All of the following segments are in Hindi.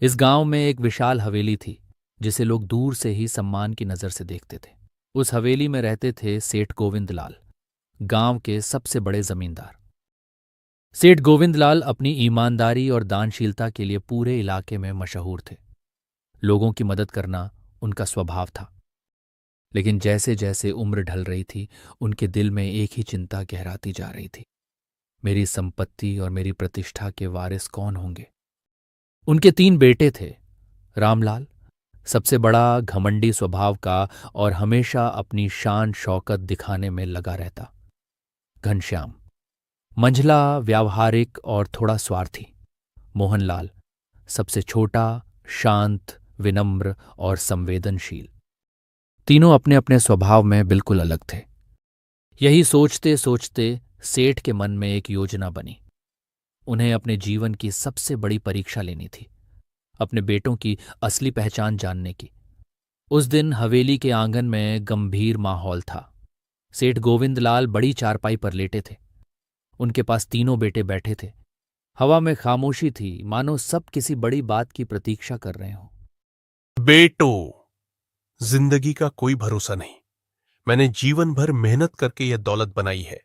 इस गांव में एक विशाल हवेली थी जिसे लोग दूर से ही सम्मान की नजर से देखते थे। उस हवेली में रहते थे सेठ गोविंदलाल, गांव के सबसे बड़े जमींदार। सेठ गोविंदलाल अपनी ईमानदारी और दानशीलता के लिए पूरे इलाके में मशहूर थे। लोगों की मदद करना उनका स्वभाव था। लेकिन जैसे जैसे उम्र ढल रही थी, उनके दिल में एक ही चिंता गहराती जा रही थी। मेरी संपत्ति और मेरी प्रतिष्ठा के वारिस कौन होंगे? उनके तीन बेटे थे। रामलाल सबसे बड़ा, घमंडी स्वभाव का और हमेशा अपनी शान शौकत दिखाने में लगा रहता। घनश्याम मंझला, व्यावहारिक और थोड़ा स्वार्थी। मोहनलाल सबसे छोटा, शांत, विनम्र और संवेदनशील। तीनों अपने अपने स्वभाव में बिल्कुल अलग थे। यही सोचते सोचते सेठ के मन में एक योजना बनी। उन्हें अपने जीवन की सबसे बड़ी परीक्षा लेनी थी, अपने बेटों की असली पहचान जानने की। उस दिन हवेली के आंगन में गंभीर माहौल था। सेठ गोविंदलाल बड़ी चारपाई पर लेटे थे। उनके पास तीनों बेटे बैठे थे। हवा में खामोशी थी, मानो सब किसी बड़ी बात की प्रतीक्षा कर रहे हों। बेटो, जिंदगी का कोई भरोसा नहीं। मैंने जीवन भर मेहनत करके यह दौलत बनाई है,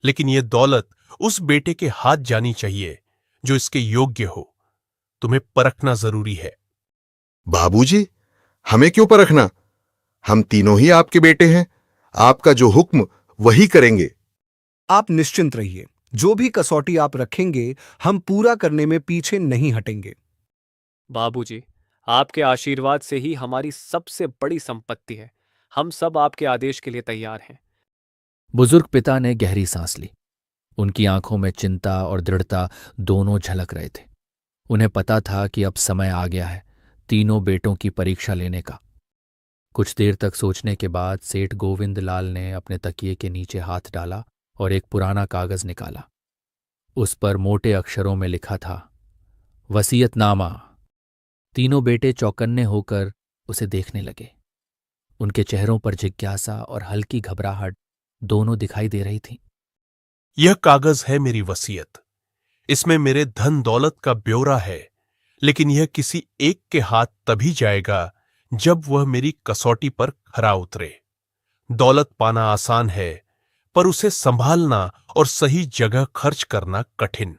लेकिन यह दौलत उस बेटे के हाथ जानी चाहिए जो इसके योग्य हो। तुम्हें परखना जरूरी है। बाबूजी, हमें क्यों परखना? हम तीनों ही आपके बेटे हैं। आपका जो हुक्म वही करेंगे। आप निश्चिंत रहिए, जो भी कसौटी आप रखेंगे हम पूरा करने में पीछे नहीं हटेंगे। बाबूजी, आपके आशीर्वाद से ही हमारी सबसे बड़ी संपत्ति है। हम सब आपके आदेश के लिए तैयार हैं। बुजुर्ग पिता ने गहरी सांस ली। उनकी आंखों में चिंता और दृढ़ता दोनों झलक रहे थे। उन्हें पता था कि अब समय आ गया है तीनों बेटों की परीक्षा लेने का। कुछ देर तक सोचने के बाद सेठ गोविंदलाल ने अपने तकिए के नीचे हाथ डाला और एक पुराना कागज निकाला। उस पर मोटे अक्षरों में लिखा था, वसीयतनामा। तीनों बेटे चौकन्ने होकर उसे देखने लगे। उनके चेहरों पर जिज्ञासा और हल्की घबराहट दोनों दिखाई दे रही थी। यह कागज है मेरी वसीयत। इसमें मेरे धन दौलत का ब्यौरा है, लेकिन यह किसी एक के हाथ तभी जाएगा जब वह मेरी कसौटी पर खरा उतरे। दौलत पाना आसान है, पर उसे संभालना और सही जगह खर्च करना कठिन।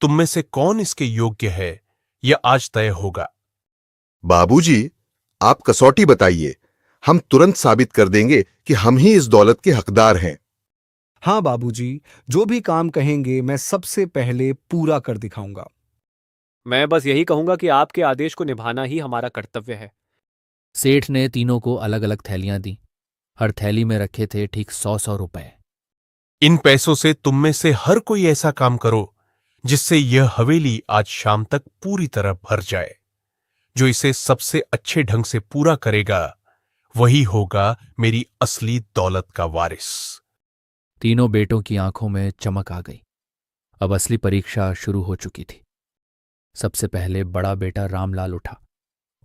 तुम में से कौन इसके योग्य है, यह आज तय होगा। बाबूजी, आप कसौटी बताइए। हम तुरंत साबित कर देंगे कि हम ही इस दौलत के हकदार हैं। हाँ बाबूजी, जो भी काम कहेंगे मैं सबसे पहले पूरा कर दिखाऊंगा। मैं बस यही कहूंगा कि आपके आदेश को निभाना ही हमारा कर्तव्य है। सेठ ने तीनों को अलग अलग थैलियां दी। हर थैली में रखे थे ठीक 100-100 रुपए। इन पैसों से तुम में से हर कोई ऐसा काम करो जिससे यह हवेली आज शाम तक पूरी तरह भर जाए। जो इसे सबसे अच्छे ढंग से पूरा करेगा वही होगा मेरी असली दौलत का वारिस। तीनों बेटों की आंखों में चमक आ गई। अब असली परीक्षा शुरू हो चुकी थी। सबसे पहले बड़ा बेटा रामलाल उठा।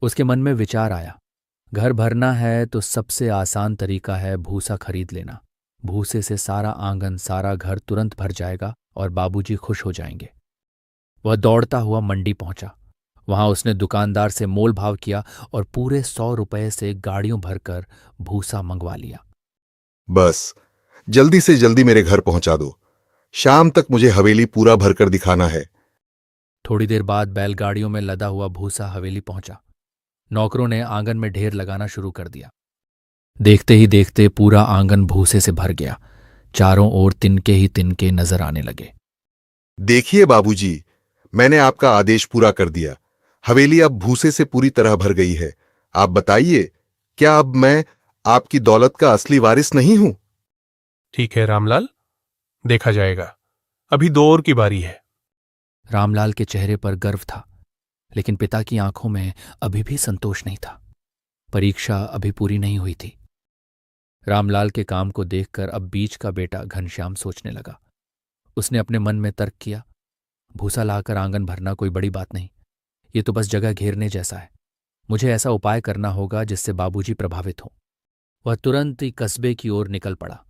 उसके मन में विचार आया, घर भरना है तो सबसे आसान तरीका है भूसा खरीद लेना। भूसे से सारा आंगन, सारा घर तुरंत भर जाएगा और बाबूजी खुश हो जाएंगे। वह दौड़ता हुआ मंडी पहुंचा। वहां उसने दुकानदार से मोल भाव किया और पूरे 100 रुपए से गाड़ियों भरकर भूसा मंगवा लिया। बस जल्दी से जल्दी मेरे घर पहुंचा दो। शाम तक मुझे हवेली पूरा भरकर दिखाना है। थोड़ी देर बाद बैलगाड़ियों में लदा हुआ भूसा हवेली पहुंचा। नौकरों ने आंगन में ढेर लगाना शुरू कर दिया। देखते ही देखते पूरा आंगन भूसे से भर गया। चारों ओर तिनके ही तिनके नजर आने लगे। देखिए बाबूजी, मैंने आपका आदेश पूरा कर दिया। हवेली अब भूसे से पूरी तरह भर गई है। आप बताइए, क्या अब मैं आपकी दौलत का असली वारिस नहीं हूं? ठीक है रामलाल, देखा जाएगा। अभी दो और की बारी है। रामलाल के चेहरे पर गर्व था, लेकिन पिता की आंखों में अभी भी संतोष नहीं था। परीक्षा अभी पूरी नहीं हुई थी। रामलाल के काम को देखकर अब बीच का बेटा घनश्याम सोचने लगा। उसने अपने मन में तर्क किया, भूसा लाकर आंगन भरना कोई बड़ी बात नहीं। ये तो बस जगह घेरने जैसा है। मुझे ऐसा उपाय करना होगा जिससे बाबूजी प्रभावित हों। वह तुरंत ही कस्बे की ओर निकल पड़ा।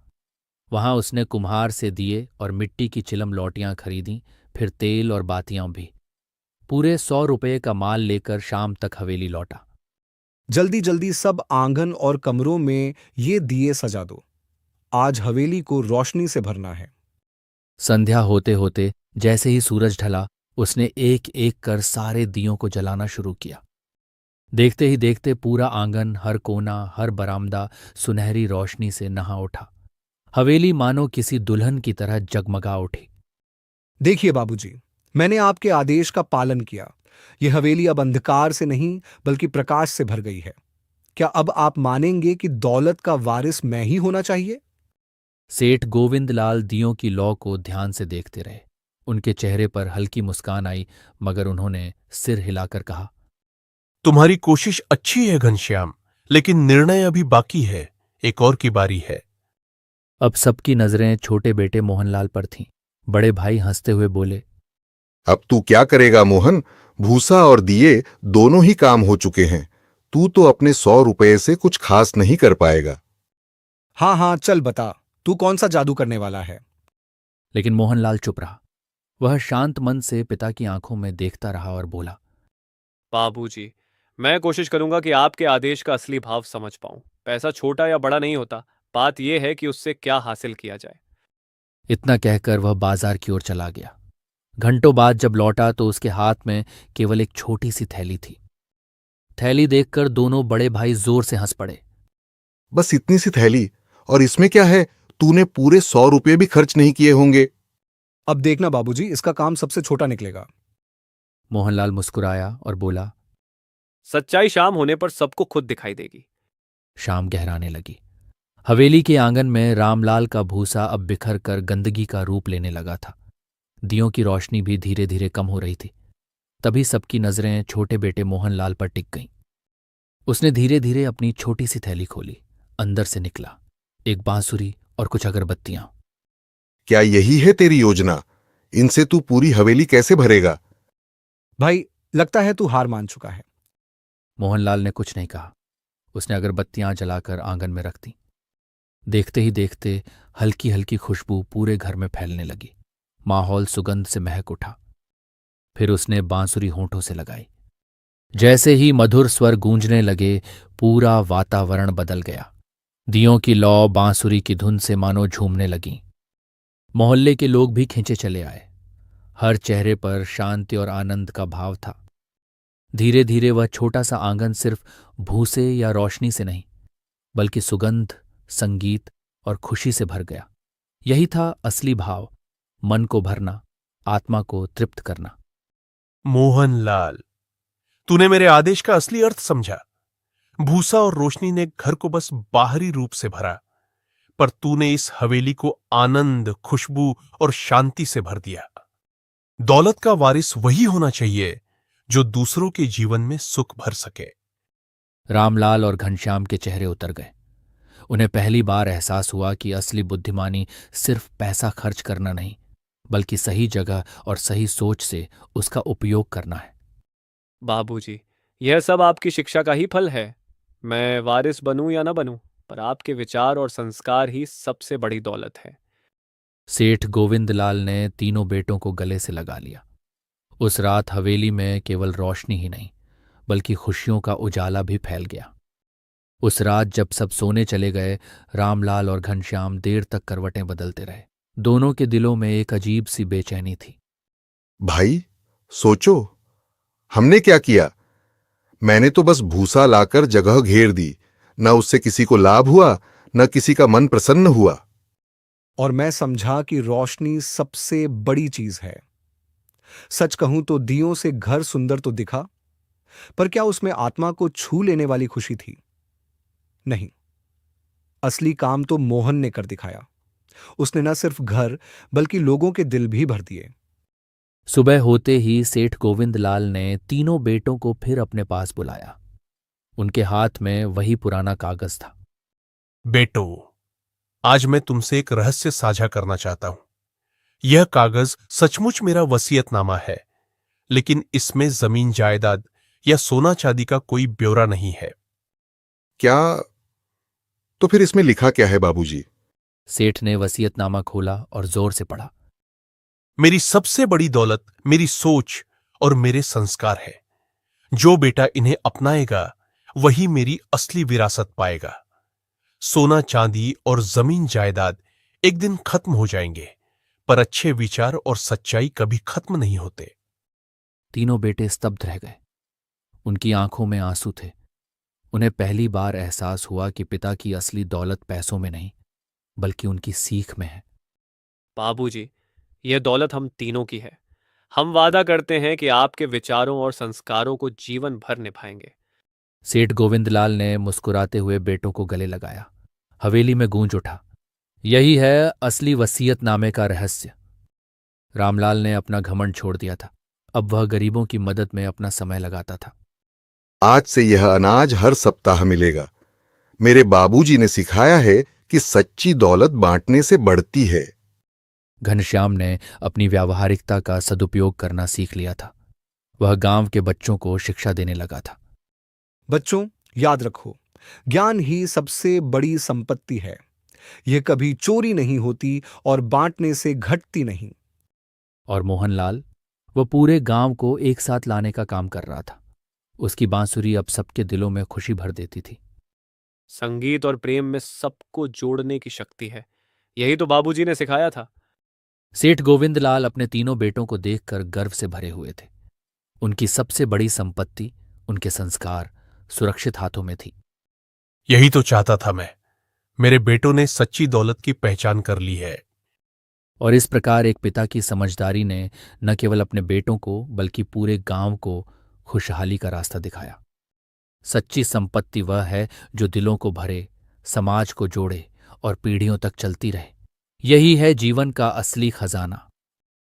वहां उसने कुम्हार से दिए और मिट्टी की चिलम लौटियां खरीदी, फिर तेल और बातियां भी। पूरे 100 रुपये का माल लेकर शाम तक हवेली लौटा। जल्दी जल्दी सब आंगन और कमरों में ये दिए सजा दो। आज हवेली को रोशनी से भरना है। संध्या होते होते जैसे ही सूरज ढला, उसने एक एक कर सारे दियों को जलाना शुरू किया। देखते ही देखते पूरा आंगन, हर कोना, हर बरामदा सुनहरी रोशनी से नहा उठा। हवेली मानो किसी दुल्हन की तरह जगमगा उठी। देखिए बाबूजी, मैंने आपके आदेश का पालन किया। ये हवेली अब अंधकार से नहीं बल्कि प्रकाश से भर गई है। क्या अब आप मानेंगे कि दौलत का वारिस मैं ही होना चाहिए? सेठ गोविंदलाल दियों की लौ को ध्यान से देखते रहे। उनके चेहरे पर हल्की मुस्कान आई, मगर उन्होंने सिर हिलाकर कहा, तुम्हारी कोशिश अच्छी है घनश्याम, लेकिन निर्णय अभी बाकी है। एक और की बारी है। अब सबकी नजरें छोटे बेटे मोहनलाल पर थीं। बड़े भाई हंसते हुए बोले, अब तू क्या करेगा मोहन? भूसा और दिए दोनों ही काम हो चुके हैं। तू तो अपने 100 रुपये से कुछ खास नहीं कर पाएगा। हाँ हाँ, चल बता, तू कौन सा जादू करने वाला है? लेकिन मोहनलाल चुप रहा। वह शांत मन से पिता की आंखों में देखता रहा और बोला, बाबूजी, मैं कोशिश करूंगा कि आपके आदेश का असली भाव समझ पाऊं। पैसा छोटा या बड़ा नहीं होता, बात यह है कि उससे क्या हासिल किया जाए। इतना कहकर वह बाजार की ओर चला गया। घंटों बाद जब लौटा तो उसके हाथ में केवल एक छोटी सी थैली थी। थैली देखकर दोनों बड़े भाई जोर से हंस पड़े। बस इतनी सी थैली, और इसमें क्या है? तूने पूरे 100 रुपये भी खर्च नहीं किए होंगे। अब देखना बाबूजी, इसका काम सबसे छोटा निकलेगा। मोहनलाल मुस्कुराया और बोला, सच्चाई शाम होने पर सबको खुद दिखाई देगी। शाम गहराने लगी। हवेली के आंगन में रामलाल का भूसा अब बिखर कर गंदगी का रूप लेने लगा था। दियों की रोशनी भी धीरे धीरे कम हो रही थी। तभी सबकी नजरें छोटे बेटे मोहनलाल पर टिक गईं। उसने धीरे धीरे अपनी छोटी सी थैली खोली। अंदर से निकला एक बांसुरी और कुछ अगरबत्तियां। क्या यही है तेरी योजना? इनसे तू पूरी हवेली कैसे भरेगा? भाई, लगता है तू हार मान चुका है। मोहनलाल ने कुछ नहीं कहा। उसने अगरबत्तियां जलाकर आंगन में रख दी। देखते ही देखते हल्की हल्की खुशबू पूरे घर में फैलने लगी। माहौल सुगंध से महक उठा। फिर उसने बांसुरी होंठों से लगाई। जैसे ही मधुर स्वर गूंजने लगे, पूरा वातावरण बदल गया। दियों की लौ बांसुरी की धुन से मानो झूमने लगीं। मोहल्ले के लोग भी खींचे चले आए। हर चेहरे पर शांति और आनंद का भाव था। धीरे धीरे वह छोटा सा आंगन सिर्फ भूसे या रोशनी से नहीं, बल्कि सुगंध, संगीत और खुशी से भर गया। यही था असली भाव, मन को भरना, आत्मा को तृप्त करना। मोहनलाल, तूने मेरे आदेश का असली अर्थ समझा। भूसा और रोशनी ने घर को बस बाहरी रूप से भरा, पर तूने इस हवेली को आनंद, खुशबू और शांति से भर दिया। दौलत का वारिस वही होना चाहिए जो दूसरों के जीवन में सुख भर सके। रामलाल और घनश्याम के चेहरे उतर गए। उन्हें पहली बार एहसास हुआ कि असली बुद्धिमानी सिर्फ पैसा खर्च करना नहीं, बल्कि सही जगह और सही सोच से उसका उपयोग करना है। बाबूजी, यह सब आपकी शिक्षा का ही फल है। मैं वारिस बनूं या न बनूं, पर आपके विचार और संस्कार ही सबसे बड़ी दौलत है। सेठ गोविंदलाल ने तीनों बेटों को गले से लगा लिया। उस रात हवेली में केवल रोशनी ही नहीं, बल्कि खुशियों का उजाला भी फैल गया। उस रात जब सब सोने चले गए, रामलाल और घनश्याम देर तक करवटें बदलते रहे। दोनों के दिलों में एक अजीब सी बेचैनी थी। भाई, सोचो, हमने क्या किया? मैंने तो बस भूसा लाकर जगह घेर दी। न उससे किसी को लाभ हुआ, न किसी का मन प्रसन्न हुआ। और मैं समझा कि रोशनी सबसे बड़ी चीज है। सच कहूं तो दियों से घर सुंदर तो दिखा, पर क्या उसमें आत्मा को छू लेने वाली खुशी थी? नहीं। असली काम तो मोहन ने कर दिखाया। उसने न सिर्फ घर बल्कि लोगों के दिल भी भर दिए। सुबह होते ही सेठ गोविंदलाल ने तीनों बेटों को फिर अपने पास बुलाया। उनके हाथ में वही पुराना कागज था। बेटो, आज मैं तुमसे एक रहस्य साझा करना चाहता हूं। यह कागज सचमुच मेरा वसीयतनामा है, लेकिन इसमें जमीन जायदाद या सोना चांदी का कोई ब्यौरा नहीं है। क्या? तो फिर इसमें लिखा क्या है बाबूजी? सेठ ने वसीयतनामा खोला और जोर से पढ़ा। मेरी सबसे बड़ी दौलत मेरी सोच और मेरे संस्कार हैं। जो बेटा इन्हें अपनाएगा वही मेरी असली विरासत पाएगा। सोना चांदी और जमीन जायदाद एक दिन खत्म हो जाएंगे, पर अच्छे विचार और सच्चाई कभी खत्म नहीं होते। तीनों बेटे स्तब्ध रह गए। उनकी आंखों में आंसू थे। उन्हें पहली बार एहसास हुआ कि पिता की असली दौलत पैसों में नहीं, बल्कि उनकी सीख में है। बाबूजी, यह दौलत हम तीनों की है। हम वादा करते हैं कि आपके विचारों और संस्कारों को जीवन भर निभाएंगे। सेठ गोविंदलाल ने मुस्कुराते हुए बेटों को गले लगाया। हवेली में गूंज उठा, यही है असली वसीयतनामे का रहस्य। रामलाल ने अपना घमंड छोड़ दिया था। अब वह गरीबों की मदद में अपना समय लगाता था। आज से यह अनाज हर सप्ताह मिलेगा। मेरे बाबूजी ने सिखाया है कि सच्ची दौलत बांटने से बढ़ती है। घनश्याम ने अपनी व्यावहारिकता का सदुपयोग करना सीख लिया था। वह गांव के बच्चों को शिक्षा देने लगा था। बच्चों, याद रखो, ज्ञान ही सबसे बड़ी संपत्ति है। यह कभी चोरी नहीं होती और बांटने से घटती नहीं। और मोहनलाल, वह पूरे गांव को एक साथ लाने का काम कर रहा था। उसकी बांसुरी अब सबके दिलों में खुशी भर देती थी। संगीत और प्रेम में सबको जोड़ने की शक्ति है। यही तो बाबूजी ने सिखाया था। सेठ गोविंदलाल अपने तीनों बेटों को देखकर गर्व से भरे हुए थे। उनकी सबसे बड़ी संपत्ति, उनके संस्कार, सुरक्षित हाथों में थी। यही तो चाहता था मैं। मेरे बेटों ने सच्ची दौलत की पहचान कर ली है। और इस प्रकार एक पिता की समझदारी ने न केवल अपने बेटों को बल्कि पूरे गांव को खुशहाली का रास्ता दिखाया। सच्ची संपत्ति वह है जो दिलों को भरे, समाज को जोड़े और पीढ़ियों तक चलती रहे। यही है जीवन का असली खजाना।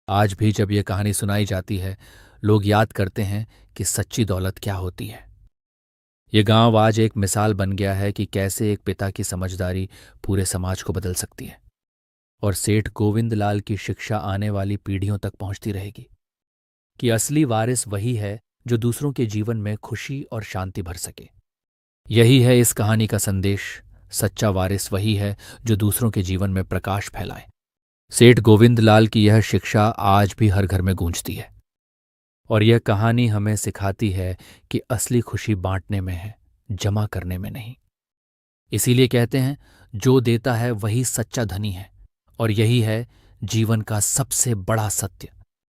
आज भी जब यह कहानी सुनाई जाती है, लोग याद करते हैं कि सच्ची दौलत क्या होती है। ये गांव आज एक मिसाल बन गया है कि कैसे एक पिता की समझदारी पूरे समाज को बदल सकती है। और सेठ गोविंदलाल की शिक्षा आने वाली पीढ़ियों तक पहुंचती रहेगी कि असली वारिस वही है जो दूसरों के जीवन में खुशी और शांति भर सके। यही है इस कहानी का संदेश। सच्चा वारिस वही है जो दूसरों के जीवन में प्रकाश फैलाए। सेठ गोविंदलाल की यह शिक्षा आज भी हर घर में गूंजती है। और यह कहानी हमें सिखाती है कि असली खुशी बांटने में है, जमा करने में नहीं। इसीलिए कहते हैं, जो देता है वही सच्चा धनी है। और यही है जीवन का सबसे बड़ा सत्य।